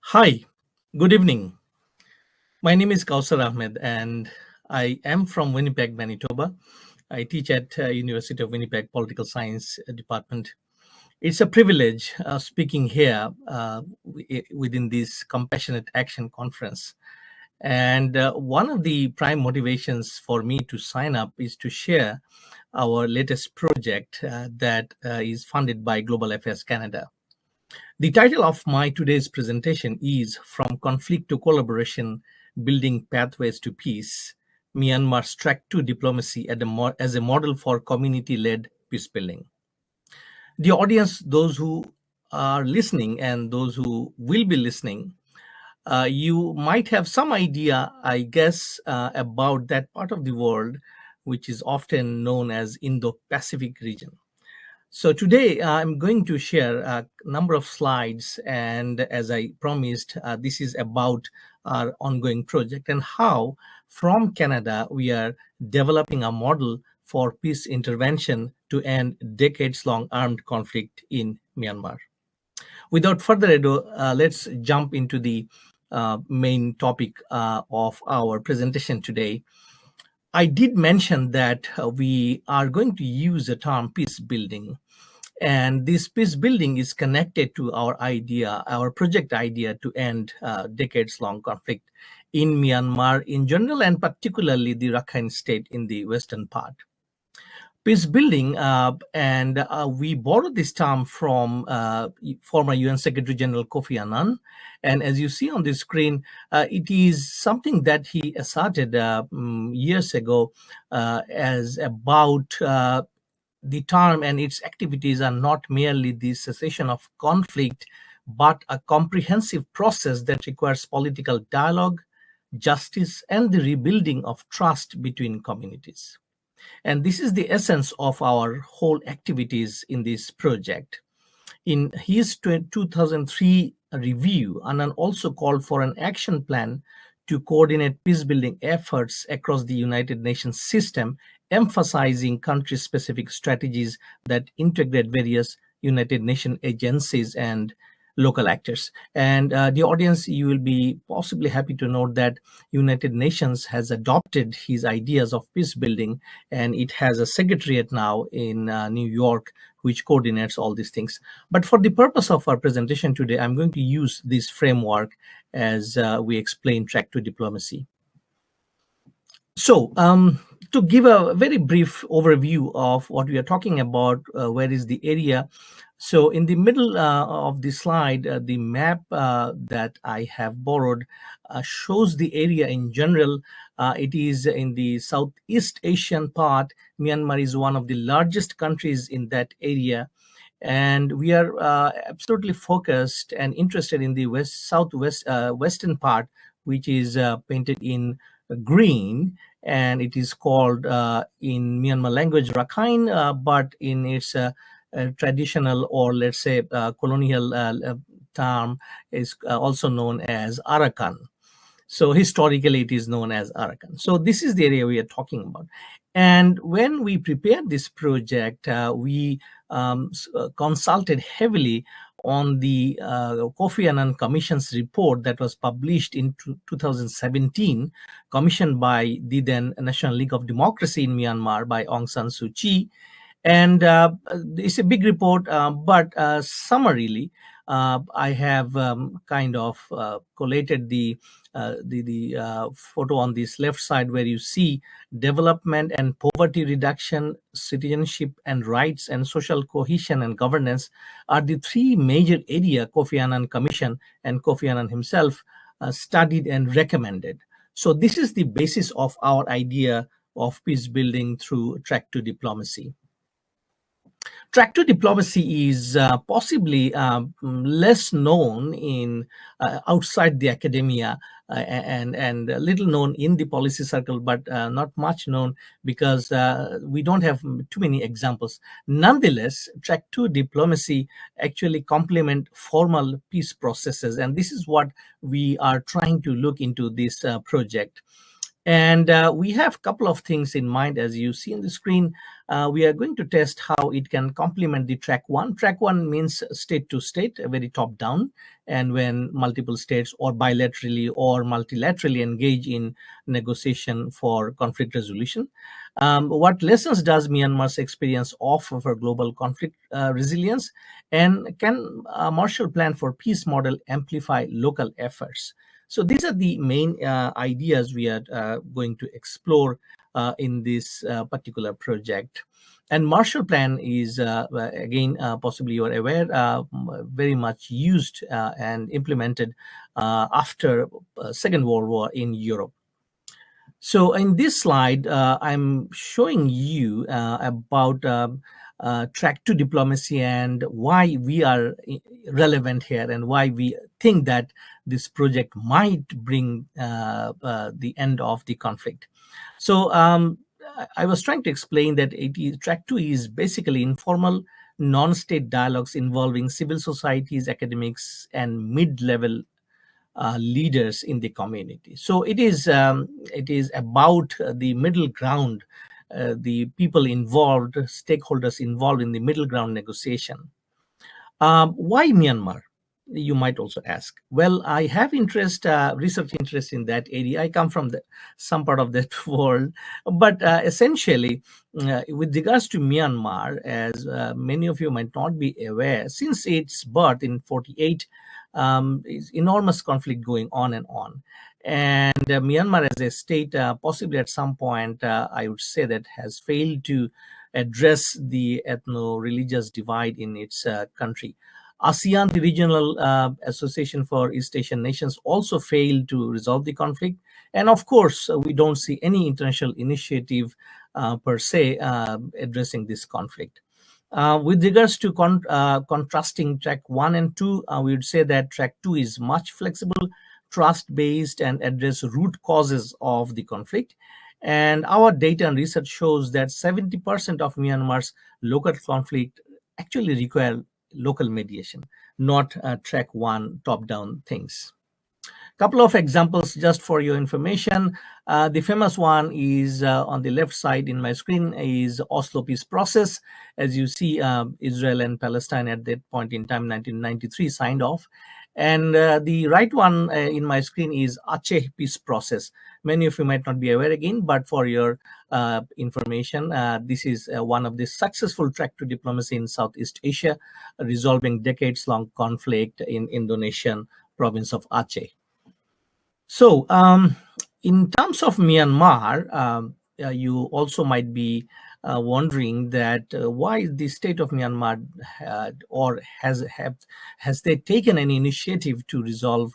Hi, good evening. My name is Kausar Ahmed and I am from Winnipeg, Manitoba. I teach at University of Winnipeg Political Science Department. It's a privilege speaking here within this Compassionate Action Conference. And one of the prime motivations for me to sign up is to share our latest project that is funded by Global Affairs Canada. The title of my today's presentation is From Conflict to Collaboration, Building Pathways to Peace, Myanmar's Track to Diplomacy as a Model for Community-Led Peace Building. The audience, those who are listening and those who will be listening, you might have some idea, I guess, about that part of the world which is often known as Indo-Pacific region. So today I'm going to share a number of slides, and as I promised, this is about our ongoing project and how from Canada we are developing a model for peace intervention to end decades-long armed conflict in Myanmar. Without further ado, let's jump into the main topic of our presentation today. I did mention that we are going to use the term peace building. And this peace building is connected to our idea, our project idea to end decades long conflict in Myanmar in general, and particularly the Rakhine state in the western part. Peace building, and we borrowed this term from former UN Secretary General Kofi Annan. And as you see on the screen, it is something that he asserted years ago as about the term and its activities are not merely the cessation of conflict, but a comprehensive process that requires political dialogue, justice, and the rebuilding of trust between communities. And this is the essence of our whole activities in this project. In his 2003 review, Annan also called for an action plan to coordinate peacebuilding efforts across the United Nations system, emphasizing country-specific strategies that integrate various United Nations agencies and local actors. And the audience, you will be possibly happy to note that United Nations has adopted his ideas of peace building, and it has a secretariat now in New York which coordinates all these things. But for the purpose of our presentation today, I'm going to use this framework as we explain Track to Diplomacy. So, to give a very brief overview of what we are talking about, where is the area? So in the middle of the slide, the map that I have borrowed shows the area in general. It is in the Southeast Asian part. Myanmar is one of the largest countries in that area. And we are absolutely focused and interested in the western part, which is painted in green, and it is called in Myanmar language Rakhine, but in its traditional, or let's say colonial term, is also known as Arakan. So historically it is known as Arakan. So this is the area we are talking about. And when we prepared this project, we consulted heavily on the Kofi Annan Commission's report that was published in 2017, commissioned by the then National League of Democracy in Myanmar by Aung San Suu Kyi. And it's a big report, but summarily, I have kind of collated the photo on this left side, where you see development and poverty reduction, citizenship and rights, and social cohesion and governance are the three major areas Kofi Annan Commission and Kofi Annan himself studied and recommended. So this is the basis of our idea of peace building through Track to Diplomacy. Track to Diplomacy is possibly less known in outside the academia and little known in the policy circle, but not much known because we don't have too many examples. Nonetheless, Track to Diplomacy actually complement formal peace processes, and this is what we are trying to look into this project. And we have a couple of things in mind. As you see on the screen, we are going to test how it can complement the track one. Track one means state to state, very top down, and when multiple states or bilaterally or multilaterally engage in negotiation for conflict resolution. What lessons does Myanmar's experience offer for global conflict resilience, and can a Marshall Plan for Peace model amplify local efforts? So these are the main ideas we are going to explore in this particular project. And Marshall Plan is, again, possibly you are aware, very much used and implemented after Second World War in Europe. So in this slide, I'm showing you about track two diplomacy and why we are relevant here, and why we think that this project might bring the end of the conflict. So I was trying to explain that track two is basically informal, non-state dialogues involving civil societies, academics, and mid-level leaders in the community. So it is about the middle ground, the people involved, stakeholders involved in the middle ground negotiation. Why Myanmar? You might also ask. Well, I have research interest in that area. I come from some part of that world, but essentially, with regards to Myanmar, as many of you might not be aware, since its birth in 48, is enormous conflict going on and on. And Myanmar as a state, possibly at some point, I would say that has failed to address the ethno-religious divide in its country. ASEAN, the regional association for East Asian nations, also failed to resolve the conflict. And of course, we don't see any international initiative per se addressing this conflict. With regards to contrasting track one and two, we would say that track two is much flexible, trust-based, and address root causes of the conflict. And our data and research shows that 70% of Myanmar's local conflict actually require local mediation, not track one top-down things. Couple of examples just for your information. The famous one is on the left side in my screen is Oslo Peace Process. As you see, Israel and Palestine at that point in time, 1993, signed off. And the right one in my screen is Aceh Peace Process. Many of you might not be aware again, but for your information, this is one of the successful track to diplomacy in Southeast Asia, resolving decades-long conflict in Indonesian province of Aceh. So in terms of Myanmar, you also might be wondering that why the state of Myanmar has they taken any initiative to resolve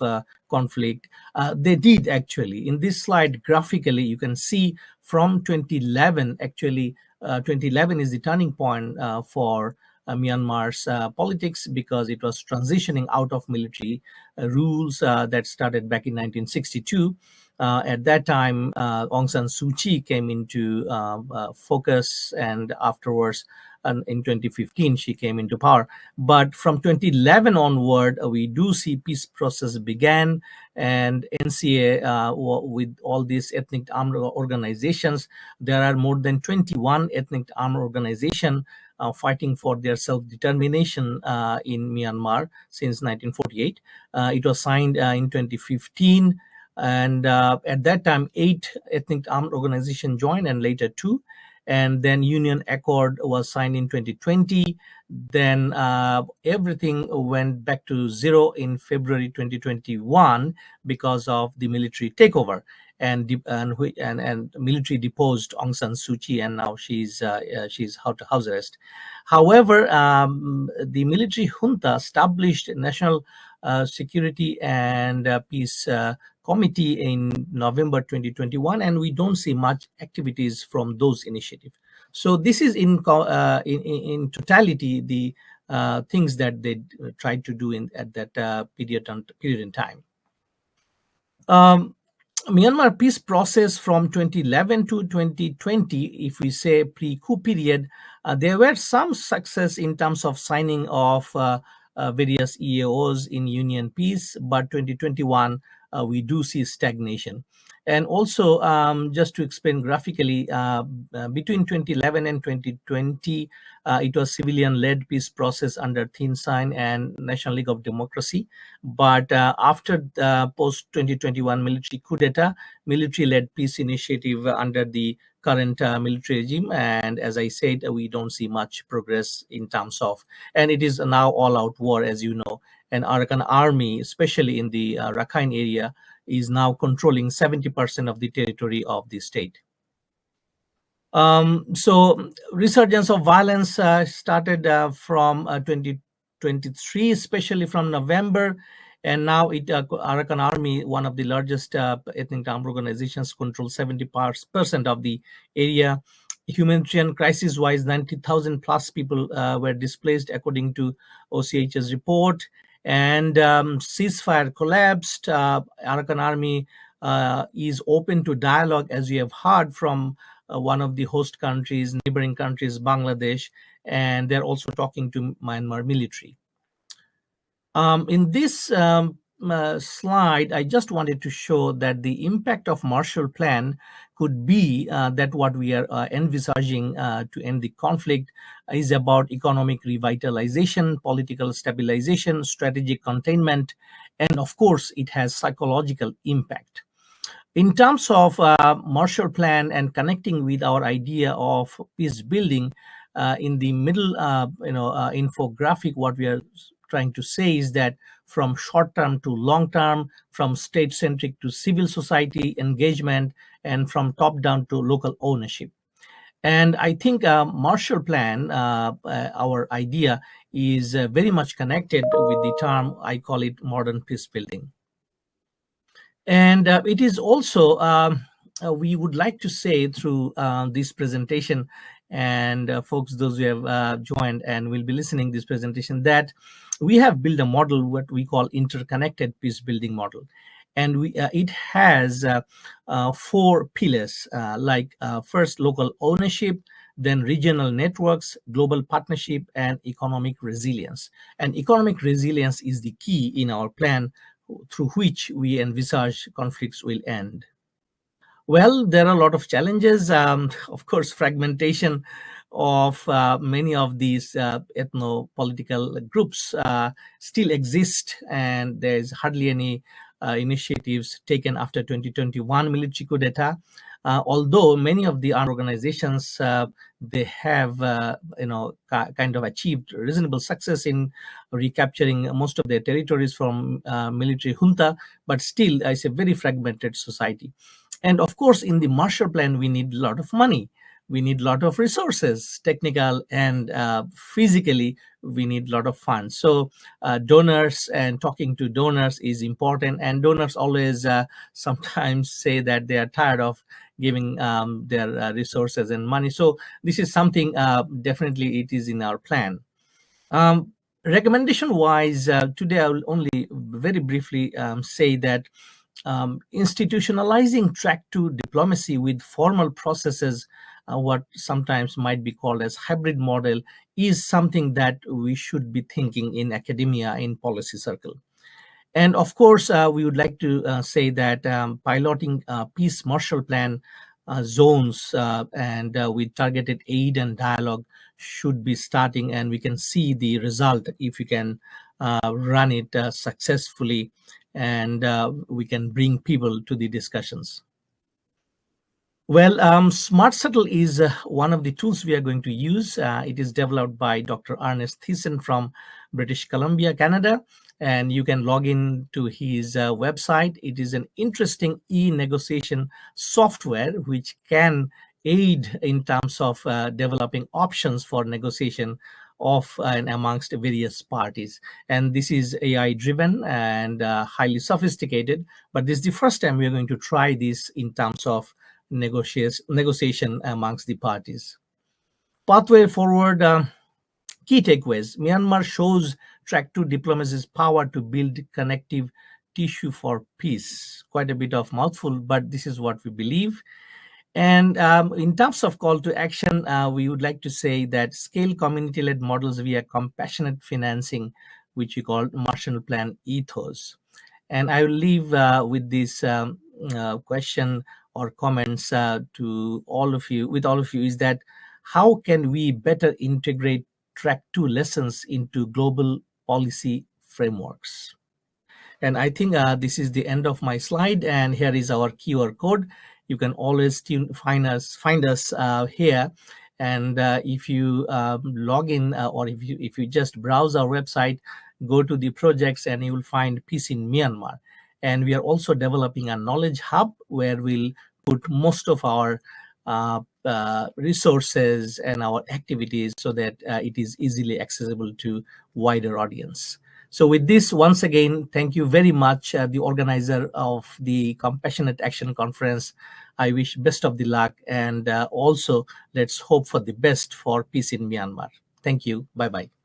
conflict? They did actually. In this slide, graphically, you can see from 2011. Actually, 2011 is the turning point for Myanmar's politics, because it was transitioning out of military rules that started back in 1962. At that time, Aung San Suu Kyi came into focus, and afterwards, in 2015, she came into power. But from 2011 onward, we do see peace process began, and NCA, with all these ethnic armed organizations, there are more than 21 ethnic armed organizations fighting for their self-determination in Myanmar since 1948. It was signed in 2015. And at that time, 8 ethnic armed organizations joined, and later 2. And then Union Accord was signed in 2020. Then everything went back to zero in February 2021 because of the military takeover. And military deposed Aung San Suu Kyi, and now she's house arrest. However, the military junta established National Security and Peace Committee in November 2021, and we don't see much activities from those initiatives. So this is in totality the things that they tried to do at that period in time. Myanmar peace process from 2011 to 2020, if we say pre-coup period, there were some success in terms of signing of various EAOs in union peace, but 2021, we do see stagnation. And also, just to explain graphically, between 2011 and 2020, it was civilian-led peace process under Thein Sein and National League of Democracy. But after the post-2021 military coup d'etat, military-led peace initiative under the current military regime. And as I said, we don't see much progress in terms of, and it is now all-out war, as you know. And Arakan army, especially in the Rakhine area, is now controlling 70% of the territory of the state. So resurgence of violence started from 2023, especially from November, and now Arakan Army, one of the largest ethnic armed organizations, controls 70% of the area. Humanitarian crisis-wise, 90,000 plus people were displaced, according to OCH's report. And ceasefire collapsed. Arakan Army is open to dialogue, as we have heard from one of the host countries, neighboring countries, Bangladesh, and they're also talking to Myanmar military. In this slide, I just wanted to show that the impact of Marshall Plan could be that what we are envisaging to end the conflict is about economic revitalization, political stabilization, strategic containment, and of course, it has psychological impact. In terms of Marshall Plan and connecting with our idea of peace building, in the middle, infographic, what we are trying to say is that from short term to long term, from state centric to civil society engagement, and from top down to local ownership. And I think Marshall Plan, our idea, is very much connected with the term, I call it modern peace building. And it is also, we would like to say through this presentation, and folks, those who have joined and will be listening this presentation, that we have built a model, what we call interconnected peace building model. And it has 4 pillars, like first, local ownership, then regional networks, global partnership, and economic resilience. And economic resilience is the key in our plan, through which we envisage conflicts will end. Well, there are a lot of challenges. Of course, fragmentation of many of these ethno-political groups still exist, and there's hardly any initiatives taken after 2021 military coup d'etat. Although many of the armed organizations, they have kind of achieved reasonable success in recapturing most of their territories from military junta, but still it's a very fragmented society. And of course, in the Marshall Plan, we need a lot of money. We need a lot of resources, technical and physically, we need a lot of funds. So donors and talking to donors is important. And donors always sometimes say that they are tired of giving their resources and money. So this is something definitely it is in our plan. Recommendation wise, today I will only very briefly say that institutionalizing track 2 diplomacy with formal processes, what sometimes might be called as hybrid model, is something that we should be thinking in academia, in policy circle. And of course, we would like to say that piloting peace Marshall Plan zones and with targeted aid and dialogue should be starting, and we can see the result if we can run it successfully, and we can bring people to the discussions. Well, Smart Shuttle is one of the tools we are going to use. It is developed by Dr. Ernest Thiessen from British Columbia, Canada, and you can log in to his website. It is an interesting e-negotiation software which can aid in terms of developing options for negotiation of and amongst various parties. And this is AI driven and highly sophisticated, but this is the first time we are going to try this in terms of negotiation amongst the parties. Pathway forward, key takeaways. Myanmar shows track 2 diplomacy's power to build connective tissue for peace. Quite a bit of mouthful, but this is what we believe. And in terms of call to action, we would like to say that scale community-led models via compassionate financing, which we call Marshall Plan ethos. And I will leave with this question or comments to all of you, with all of you, is that how can we better integrate track 2 lessons into global policy frameworks? And I think this is the end of my slide. And here is our QR code. You can always find us here. And if you log in, or if you just browse our website, go to the projects, and you will find Peace in Myanmar. And we are also developing a knowledge hub where we'll put most of our resources and our activities so that it is easily accessible to wider audience. So with this, once again, thank you very much, the organizer of the Compassionate Action Conference. I wish best of the luck, and also let's hope for the best for peace in Myanmar. Thank you. Bye-bye.